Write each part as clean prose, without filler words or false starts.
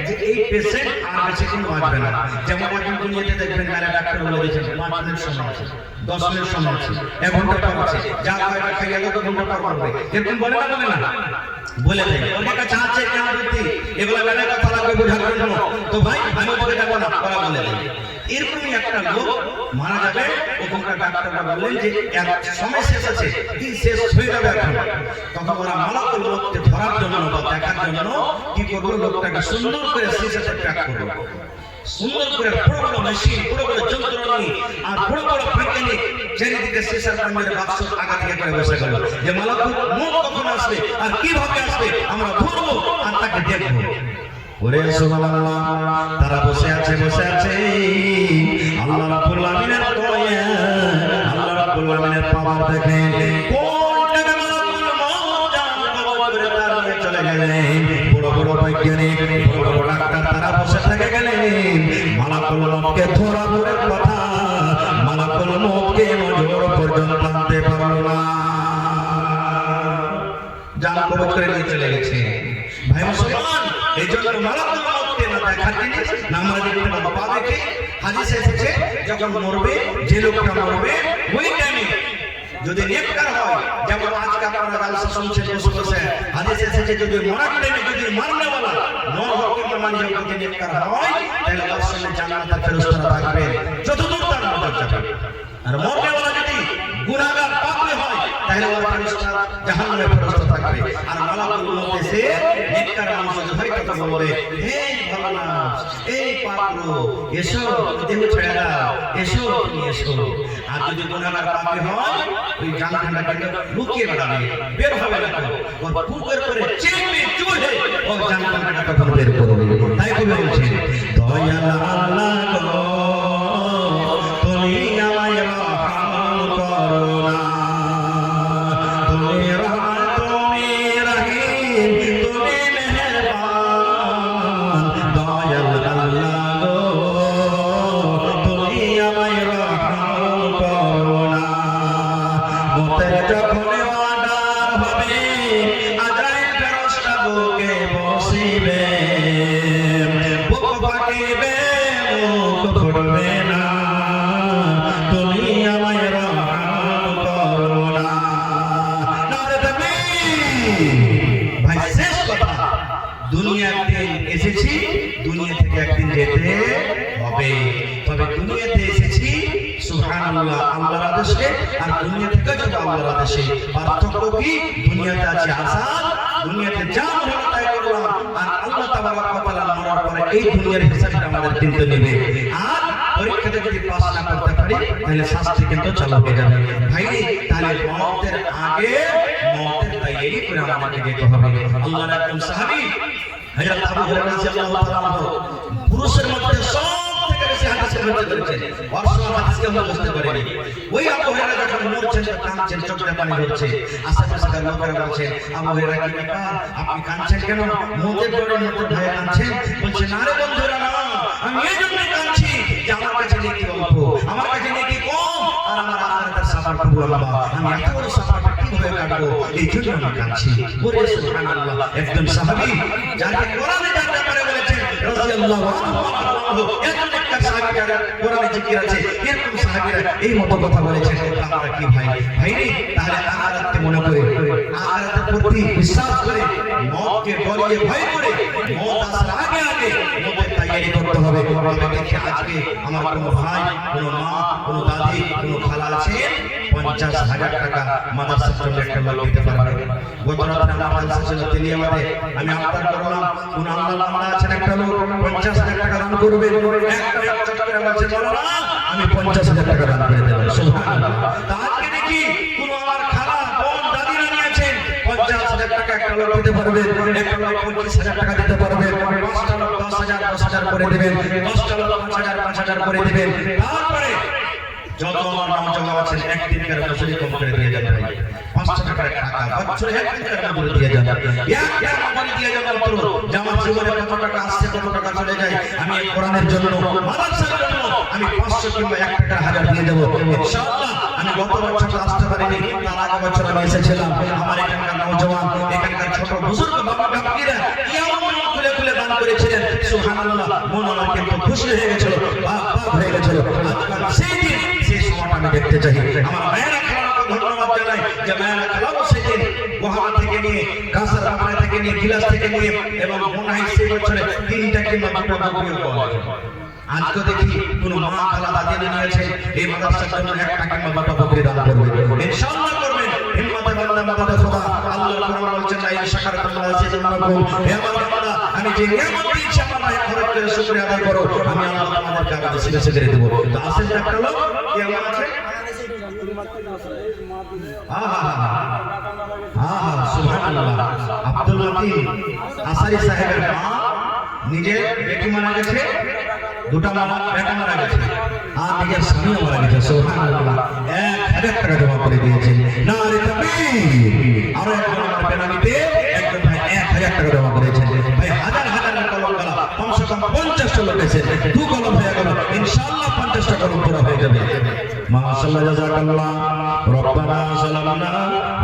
যে এই পেশেন্ট আর বেশিক্ষণ বাঁচবে না। যেমন এখন দুনিয়াতে দেখবেন মেলা ডাক্তার বলে দিয়েছেন 5 মিনিট সময় আছে, 10 মিনিট সময় আছে, 1 ঘন্টা পর আছে, যা খাওয়া খাইয়ে গেল 2 ঘন্টা পর করবে, এরকম বলে না বলে দেয়। অনেক কাছে আছে কেন বুদ্ধি, এগুলো মেলা কথা লাগবে বোঝার জন্য। তো ভাই আমি বলে যাবো না, ওরা বলে দেয়। এরকমই একটা লোক মারা যাবে, ওখানকার ডাক্তাররা বললেন যে এক সময় শেষ আছে, কি শেষ হয়ে যাবে এখন। তখন ওরা মালাকুল মউতকে ধরার জন্য বা দেখার জন্য কি করলো, লোকটাকে সুন্দর করে সিসাতে প্যাক করলো, সুন্দর করে বড় বড় মেশিন, বড় বড় যন্ত্রণী আর বড় বড় বৈজ্ঞানিক চারিদিকে সিসার কামের বাক্স আগা দিকে করে বসে গেল যে মালাকুল মউত কখন আসবে আর কিভাবে আসবে আমরা ধরবো আর তাকে দেখবো। ওরে সুবহানাল্লাহ, তারা বসে আছে আল্লাহ রাব্বুল আমিনের দয়া, আল্লাহ রাব্বুল আমিনের পাওয়ার দেখেন কোনটাকে মালাকুল মউত করে তার নিয়ে চলে গেলেন। বড় বড় বৈজ্ঞানিক, বড় বড় ডাক্তার তারা বসে থেকে গেলেন। মালাকুল মউতকে ধরা দূরের কথা, মালাকুল মউতকে নজর পর্যন্ত আনতে পারল না, জান কবজ করে নিয়ে চলে গেছে। ভাই মুসলমান, এই জন্য মালাকুল মউতকে না দেখার জিনিস না আমরা দেখতে পাবো। পাবে কি হাদিসে এসেছে যখন মরবে, যে লোকটা মরবে ওই টাইমে যদি নেককার হয়, যেমন আজকে আপনারা জালসা শুনছেন বসে বসে, হাদিসে এসেছে যদি মরার টাইমে যদি মারনেওয়ালা নর হোক কিংবা মানি হোক যদি নেককার হয়, তাহলে তার সঙ্গে জান্নাতের ফেরেশতারা থাকবে যতদূর তার নজর যাবে। আর মরনেওয়ালা যদি গুনাহগার পাপী হয়, তাহলে ওর ফেরেশতা জাহান্নামের ফেরেশতা থাকবে। আর মালাকুল মউত এসে নেককার মানুষ হয়তো বলবে, হে ভগবান, এই পাপরো এসো, দেহ ছেড়ে দাও, এসো তুমি এসো। আর যদি গুনাহগার পাপী হয়, ওই জাহান্নামটাকে লুকিয়ে বেড়াবে, বের হবে না, ওর বুকের করে চেপে চুষে ও জাহান্নামটাকে তখন বের করবে। তাই কবি বলছেন, দয়াল আল্লাহ গো তুমি আমায় রহম করো না, তুমি রহমান, তুমি রহিম, তুমি মেহেরবান। দয়াল আল্লাহ গো তুমি আমায় রহম করো না। মতের যখন অর্ডার হবে, আজরাইল ফেরেশতা বুকে বসিবে, বুক ফাটিবে, মুখ ফুটবে না, তুমি আমায় রহম করো না। নারে তাকবীর। ভাই শেষ কথা, দুনিয়া একদিন এসেছি, দুনিয়া থেকে একদিন যেতে হবে। তবে দুনিয়াতে এসেছি সুবহানাল্লাহ আল্লাহর আদেশে, আর দুনিয়া থেকে যাব আল্লাহর আদেশে। পার্থক্য কি? দুনিয়াতে আছে আযাব, দুনিয়াতে যা হলো তাই করলাম, আর আল্লাহ তাবারক ওয়া তাআলা মরার পরে এই দুনিয়ার হিসাবটা আমাদের কিন্তু নেবে। আর পরীক্ষাতে যদি পাস না করতে পারি, তাহলে শাস্তি কিন্তু চালু হয়ে যাবে। ভাই তাহলে মওতের আগে মওতের তৈরি করে আমাকে যেতে হবে। আল্লাহর একজন সাহাবী হযরত আবু হুরায়রা রাদিয়াল্লাহু তাআলা পুরুষের মধ্যে সবথেকে বেশি হাদিসের মধ্যে করেছেন, অসংখ্য হাদিসকে আমরা বুঝতে পারিনি। ওই আবু হুরায়রা যখন মরছেন, কাঁদছেন, চোখে পানি ঝরছে, আশেপাশের লোকেরা বলছেন, আবু হুরায়রা কি ব্যাপার, আপনি কাঁদছেন কেন? মওতের ডরে মওতের ভয়ে কাঁদছেন? বলছে, না রে বন্ধুরা না, আমি এই জন্য কাঁদছি যে আমার কাছে নেকি অল্প, আমার কাছে নেকি কম, আর আমার আখিরাতের সফর খুব লম্বা, আমি এত বড় সফরটা কিভাবে কাটবো, এই জন্য আমি কাঁদছি। ওরে সুবহানাল্লাহ, একজন সাহাবী যাকে কোরআনে যার ব্যাপারে বলেছেন রাদিয়াল্লাহু আনহু, একজন একটা সাহাবী যারা কোরআনে জিকির আছে, এরকম সাহাবীরা এই মতো কথা বলেছেন। আমরা কি ভাই রে, তাহলে আখিরাতকে মনে করে, আখিরাতের প্রতি বিশ্বাস করে, মওতকে ডরিয়ে ভয় করে, মওত আসার আগে আগে মওতের তৈরি করতে হবে। আমি দেখি আজকে আমার কোনো ভাই, কোনো মা, কোনো দাদি, কোনো খালা আছে 50,000 টাকা মাদ্রাসার জন্য একটা লোক দিতে পারবে। গত রাতে আমার কাছে ছিল তেলিয়াবাদে, আমি আবদার করলাম কোন আল্লাহর বান্দা আছেন একটা লোক 50,000 টাকা দান করবে। একটা চট করে বলছে, মাওলানা আমি 50,000 টাকা দান করে দেব। সুবহানাল্লাহ। তা আজকে দেখি কোন আমার খালা, বোন, দাদি নানি আছেন 50,000 টাকা একটা লোক দিতে পারবে, একটা লোক 25,000 টাকা দিতে পারবে, 5টা লোক 10,000 করে দেবেন, 10টা লোক 5,000 করে দেবেন। তারপরে যত আমার নাম জমা আছেন একদিনকার মজুরি কম করে দিয়ে যাবেন। 500 টাকার টাকা বছরে একদিনকার মজুরি দিয়ে যাবেন, একটা মজুরি দিয়ে যাবেন। মাত্র জামাত জীবনে কত টাকা আসছে, কত টাকা চলে যায়, আমি এই কোরআনের জন্য, মাদ্রাসার জন্য আমি 500 কিংবা 1 টাকা 1000 দিয়ে দেব ইনশাআল্লাহ। আমি গত বছর আসতে পারিনি, তার আগের বছর আমি এসেছিলাম। আমার এখানকার নওজওয়ান, এখানকার ছোট বুজুর্গ বাবা বাকিরা এমন খুলে খুলে দান করেছিলেন। সুবহানাল্লাহ মন আমার কিন্তু খুশি হয়ে গেছিল, বাপ হয়ে গেছিল। আজকাল সেই দিন সেই সময়টা আমি দেখতে চাই। আমার মায়েরা খেলাকে ধন্যবাদ জানাই যে মায়েরা খেলাও সেই দিন গোহালা থেকে নিয়ে, কাঁসার বাবরা থেকে নিয়ে, গিলাস থেকে নিয়ে এবং মনে হয় সেই বছরে 3টা কিংবা 2টা বকরিও পাওয়া যায়। আজকে দেখি কোন মা খালা দাদি নিয়েছে এই মাদ্রাসার জন্য 1টা কিংবা 2টা বকরি দান করবে, ইনশাআল্লাহ করবেন। হিম্মতে বান্দা মাদাদে খোদা, আল্লাহর কোরআন বলছেন না ইন শাকারতুম লাযিদান্নাকুম। হে আমার বান্দা, আমি যে নিয়ামত দিয়েছি আমার খরচ করে শুকরিয়া আদায় করো, আমি আল্লাহ তোমাদেরকে আরো বেশি বেশি করে দেব। তো আসেন একটা লোক কি আমার আছে, সুবহানাল্লাহ। আব্দুল লতিফ আসারি সাহেবের মা নিজের বেটি মারা গেছে, 2টা বেটা মারা গেছে, আর নিজের স্বামীও মারা গেছে। সুবহানাল্লাহ। 1000 টাকা জমা করে দিয়েছেন। নারে তাকবীর। আরো একজন আমার বেনামিতে একজন ভাই 1000 টাকা জমা করেছেন। ভাই হাজার হাজার কলম গলা কমসে কম 50টা লোক আছে, 2 কলম হয়ে গেল, ইনশাআল্লাহ 50টা কলম পুরো হয়ে যাবে। মাশাআল্লাহ, জাযাকাল্লাহ। রব্বানা যালামনা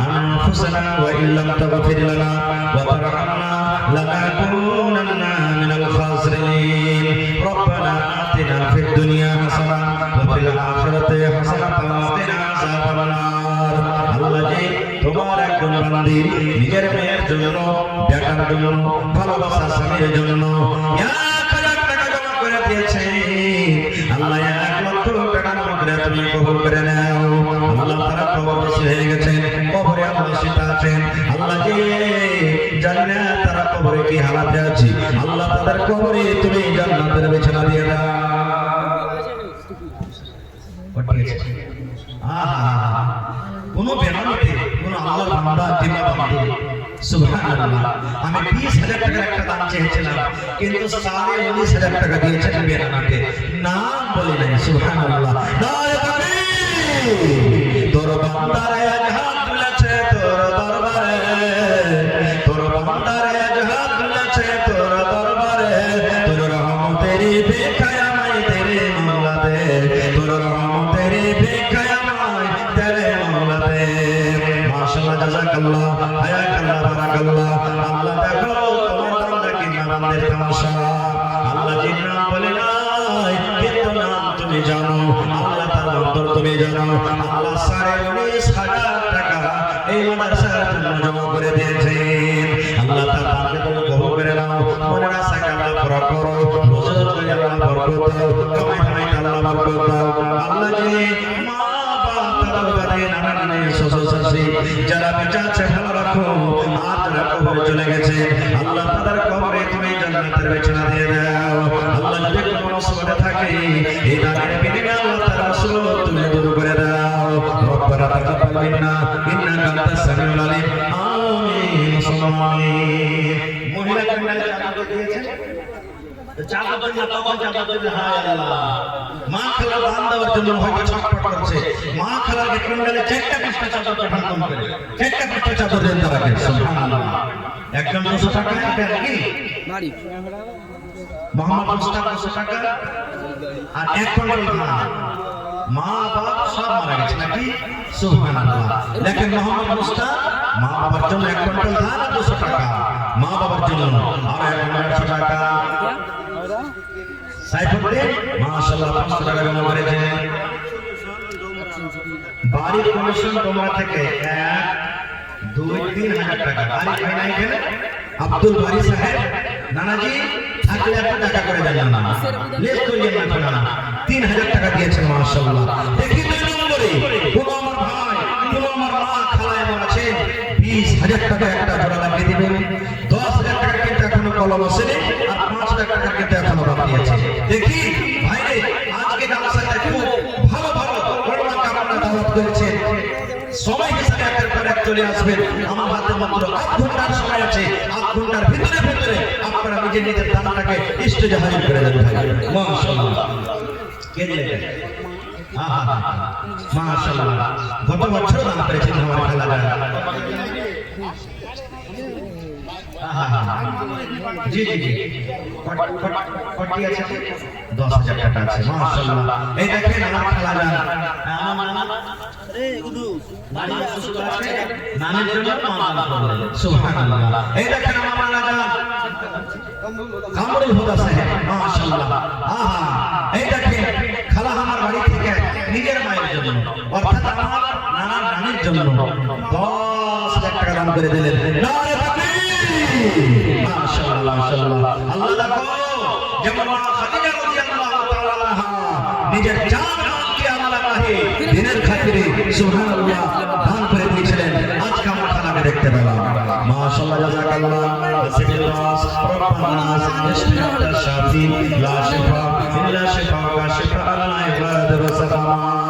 আনফুসানা ওয়া ইল্লাম তাগফির লানা ওয়া তারহামনা লানাকুনান্না মিনাল খাসিরিন। রব্বানা আতিনা ফিদ দুনিয়া হাসানাহ ওয়া ফিল আখিরাতি হাসানাতাও ওয়া কিনা আযাবান নার। আল্লাহ জি, তোমার একজন বান্দি নিজের মেয়ের জন্য, বেটার জন্য, ভালোবাসা স্বামীর জন্য 1000 টাকা জমা করে দিয়েছে। আল্লাহ 1 লক্ষ টাকা জমা করে তুমি কবুল করে নাও। আল্লাহ তারা কবরবাসী হয়ে গেছেন, কবরে অবস্থিত আছেন। আল্লাহ জি, জানি না তারা কবরে কি হালাতে আছে। আল্লাহ তাদের কবরে তুমি জান্নাতের বিছানা দিয়ে দাও। কোন বেনামিতে কোন আল্লাহর বান্দা দিনা বান্দে, সুবহানাল্লাহ। আমি 20000 টাকার একটা দান চেয়েছিলাম, কিন্তু 19,000 টাকা দিয়েছেন বেনামিতে, নাম বলে নাই। সুবহানাল্লাহ। নারে তাকবীর। তোর বান্দারে আজ হাত তুলেছে তোর দরবারে, তোর বান্দারে আজ হাত তুলেছে তোর দরবারে, তোর রহমতেরি ভিখায় আমায় তেরে মওলা দে, তোর রহমতেরি ভিখায় আমায় তেরে মওলা দে। মাশাআল্লাহ, জাযাকাল্লাহ, হায়াকাল্লাহ, বারাকাল্লাহ। আল্লাহ দেখো তোমার বান্দা কি নামের তামাশা। আল্লাহ জিন নাম বলে নাই, কিন্তু নাম তুমি জানো। আল্লাহ তার অন্তর তুমি জানো। আল্লাহ 19,500 টাকা এই মাদ্রাসার জন্য জমা করে দিয়েছেন। আল্লাহ তার দানকে তুমি কবুল করে নাও। মনের আশাকে আল্লাহ পুরা করো, রোজগার করে আল্লাহ বরকত দাও, কামাই কামাইতে আল্লাহ বরকত দাও। আল্লাহ জি, মা বাপ দাদা দাদি নানা নানি শ্বশুর শাশুড়ি যারা বেঁচে আছে ভালো রাখো, আর যারা কবরে চলে গেছে আল্লাহ তাদের কবরে তুমি জান্নাতের বিছানা দিয়ে দাও। আল্লাহ যদি কোনো মুসিবতে থাকে এই দানের বিনিময়ে আল্লাহ তার রাসূল তুমি দূর করে দাও। রব্বানা তাকাব্বাল মিন্না ইন্নাকা আনতাস সামিউল আলিম। আমিন সুম্মা আমিন। মহিলা কন্যাকে চাদর দিয়েছেন, চাদর না তখন চাদর দিলে হায় আল্লাহ। মা খালা দান দেওয়ার জন্য হয়তো ছটফট করছে। মা খালাকে কন্যাকে 4টা 5টা চাদর পাঠান কম করে, 4টা 5টা চাদর দেন তারা। সুবহানাল্লাহ। একদম 200 টাকা এটা কি নারী মোহাম্মদ মুস্তাফা 200 টাকা আর 1 কোটি ধান। মা বাবা সব মারা গেছে নাকি? সুবহানাল্লাহ। দেখেন মোহাম্মদ মুস্তাফা মা বাবার জন্য 1 কোটি ধান আর 200 টাকা, মা বাবার জন্য আর 100 টাকা। সাইফুদ্দিন মাশাআল্লাহ 500 টাকা জমা করেছেন। বাড়ির কমিশন তোমরা থেকে 1, 2, 3,000 টাকা। বাড়ি ভাই নাই গেলে আব্দুল বারি সাহেব নানাজি থাকলে 1 টাকা করে দেন না, লেস করিয়ে না, 3,000 টাকা দিয়েছেন। মাশাআল্লাহ। দেখি 2 নম্বরে কোন আমার ভাই, কোন আমার মা খালা এমন আছে 20,000 টাকা একটা জোড়া লাগিয়ে দিবেন। 10,000 টাকা কিন্তু এখনো কলম আসেনি, আর 5,000 টাকা কিন্তু এখনো বাকি আছে। দেখি ভাইরে আজকে জালসাতে খুব ভালো ভালো বড়রা কামনা দাওয়াত করেছেন। সময় হিসাবে একের পর এক চলে আসবেন। আমার হাতে মাত্র 8 ঘন্টার সময় আছে। 8 ঘন্টার ভিতরে আপনারা নিজের দানটাকে স্টেজে হাজির করে দেন ভাই। মাশাআল্লাহ। কে দিলেন? মাশাআল্লাহ। গত বছর দান করেছেন আমার খালারা। জি জি জি, কটি আছে? 10,000 টাকা আছে। মাশাআল্লাহ। এই দেখেন আমার খালারা, আমার নানা নানি সুস্থ আছে, নানির জন্য মা দান করলেন। সুবহানাল্লাহ। এই দেখেন আমার নানা কামরুল হুদা সাহেব মাশাআল্লাহ আহা এই দেখেন খালা আমার বাড়ি থেকে নিজের মায়ের জন্য অর্থাৎ আমার নানা নানির জন্য 10,000 টাকা দান করে দিলেন নারে তাকবীর মাশাআল্লাহ মাশাআল্লাহ আল্লাহ দেখো যেমন মা খাদিজা রাদিয়াল্লাহু তাআলা আনহা নিজের জান মালকে আল্লাহ রাহে দিনের খাতিরে সুবহানাল্লাহ দান করে দিয়েছিলেন আজকে আমরা খালাকে দেখতে পেলাম মাশাআল্লাহ জাযাকাল্লাহ আসিফুল নাস রব্বানা ইশফি শাফি লা শিফা ইল্লা শিফাকা শিফাআন লা ইবাদা ওয়া সালামা